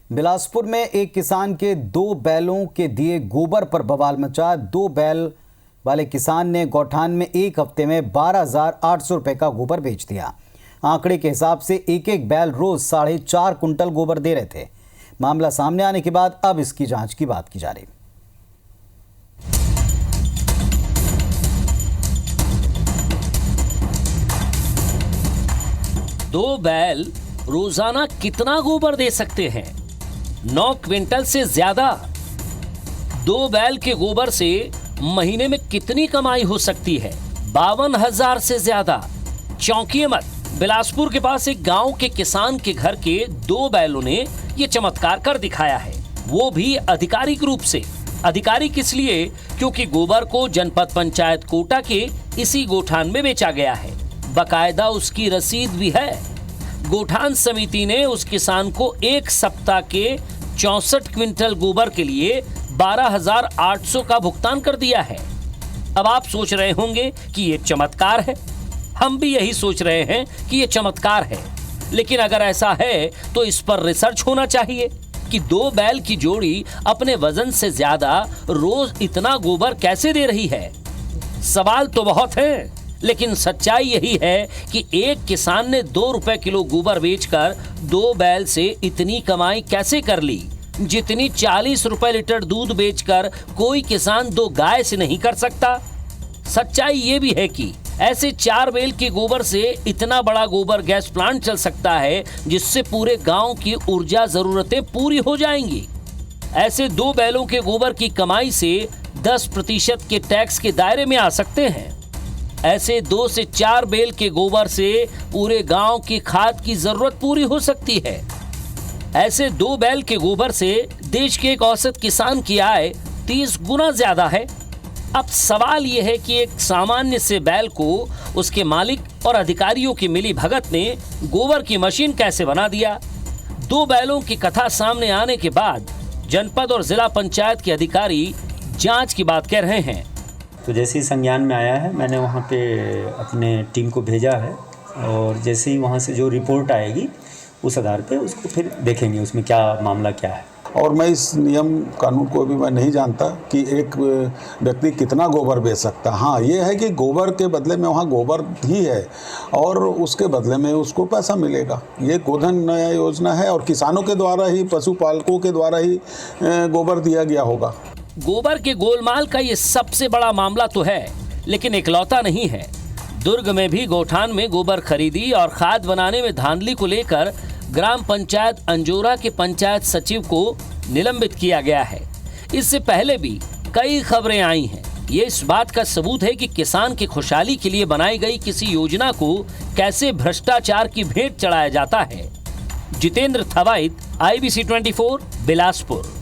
बिलासपुर में एक किसान के 2 बैलों के दिए गोबर पर बवाल मचा। 2 बैल वाले किसान ने गौठान में एक हफ्ते में 12,800 रुपए का गोबर बेच दिया। आंकड़े के हिसाब से एक एक बैल रोज 4.5 कुंटल गोबर दे रहे थे। मामला सामने आने के बाद अब इसकी जांच की बात की जा रही। दो बैल रोजाना कितना गोबर दे सकते हैं? 9 क्विंटल से ज्यादा। 2 बैल के गोबर से महीने में कितनी कमाई हो सकती है? 52,000 से ज्यादा। चौंकिए मत, बिलासपुर के पास एक गांव के किसान के घर के 2 बैलों ने ये चमत्कार कर दिखाया है, वो भी आधिकारिक रूप से। आधिकारिक इसलिए क्योंकि गोबर को जनपद पंचायत कोटा के इसी गोठान में बेचा गया है। बकायदा उसकी रसीद भी है। गोठान समिति ने उस किसान को एक सप्ताह के 64 क्विंटल गोबर के लिए 12,800 का भुगतान कर दिया है। अब आप सोच रहे होंगे कि ये चमत्कार है। हम भी यही सोच रहे हैं कि ये चमत्कार है, लेकिन अगर ऐसा है तो इस पर रिसर्च होना चाहिए कि 2 बैल की जोड़ी अपने वजन से ज्यादा रोज इतना गोबर कैसे दे रही है। सवाल तो बहुत हैं, लेकिन सच्चाई यही है कि एक किसान ने 2 रुपए किलो गोबर बेचकर 2 बैल से इतनी कमाई कैसे कर ली, जितनी 40 रुपए लीटर दूध बेचकर कोई किसान 2 गाय से नहीं कर सकता। सच्चाई ये भी है कि ऐसे 4 बैल के गोबर से इतना बड़ा गोबर गैस प्लांट चल सकता है, जिससे पूरे गांव की ऊर्जा जरूरतें पूरी हो जाएंगी। ऐसे 2 बैलों के गोबर की कमाई से 10% के टैक्स के दायरे में आ सकते हैं। ऐसे 2 से 4 बैल के गोबर से पूरे गांव की खाद की जरूरत पूरी हो सकती है। ऐसे 2 बैल के गोबर से देश के एक औसत किसान की आय 30 गुना ज्यादा है। अब सवाल यह है कि एक सामान्य से बैल को उसके मालिक और अधिकारियों की मिली भगत ने गोबर की मशीन कैसे बना दिया। 2 बैलों की कथा सामने आने के बाद जनपद और जिला पंचायत के अधिकारी जांच की बात कह रहे हैं। तो जैसे ही संज्ञान में आया है, मैंने वहाँ पे अपने टीम को भेजा है, और जैसे ही वहाँ से जो रिपोर्ट आएगी उस आधार पे उसको फिर देखेंगे उसमें क्या मामला क्या है। और मैं इस नियम कानून को भी मैं नहीं जानता कि एक व्यक्ति कितना गोबर बेच सकता। हाँ, ये है कि गोबर के बदले में वहाँ गोबर ही है और उसके बदले में उसको पैसा मिलेगा। ये गोधन नया योजना है और किसानों के द्वारा ही, पशुपालकों के द्वारा ही गोबर दिया गया होगा। गोबर के गोलमाल का ये सबसे बड़ा मामला तो है, लेकिन इकलौता नहीं है। दुर्ग में भी गोठान में गोबर खरीदी और खाद बनाने में धांधली को लेकर ग्राम पंचायत अंजोरा के पंचायत सचिव को निलंबित किया गया है। इससे पहले भी कई खबरें आई हैं। ये इस बात का सबूत है कि किसान की खुशहाली के लिए बनाई गई किसी योजना को कैसे भ्रष्टाचार की भेंट चढ़ाया जाता है। जितेंद्र थवाइत, IBC 24, बिलासपुर।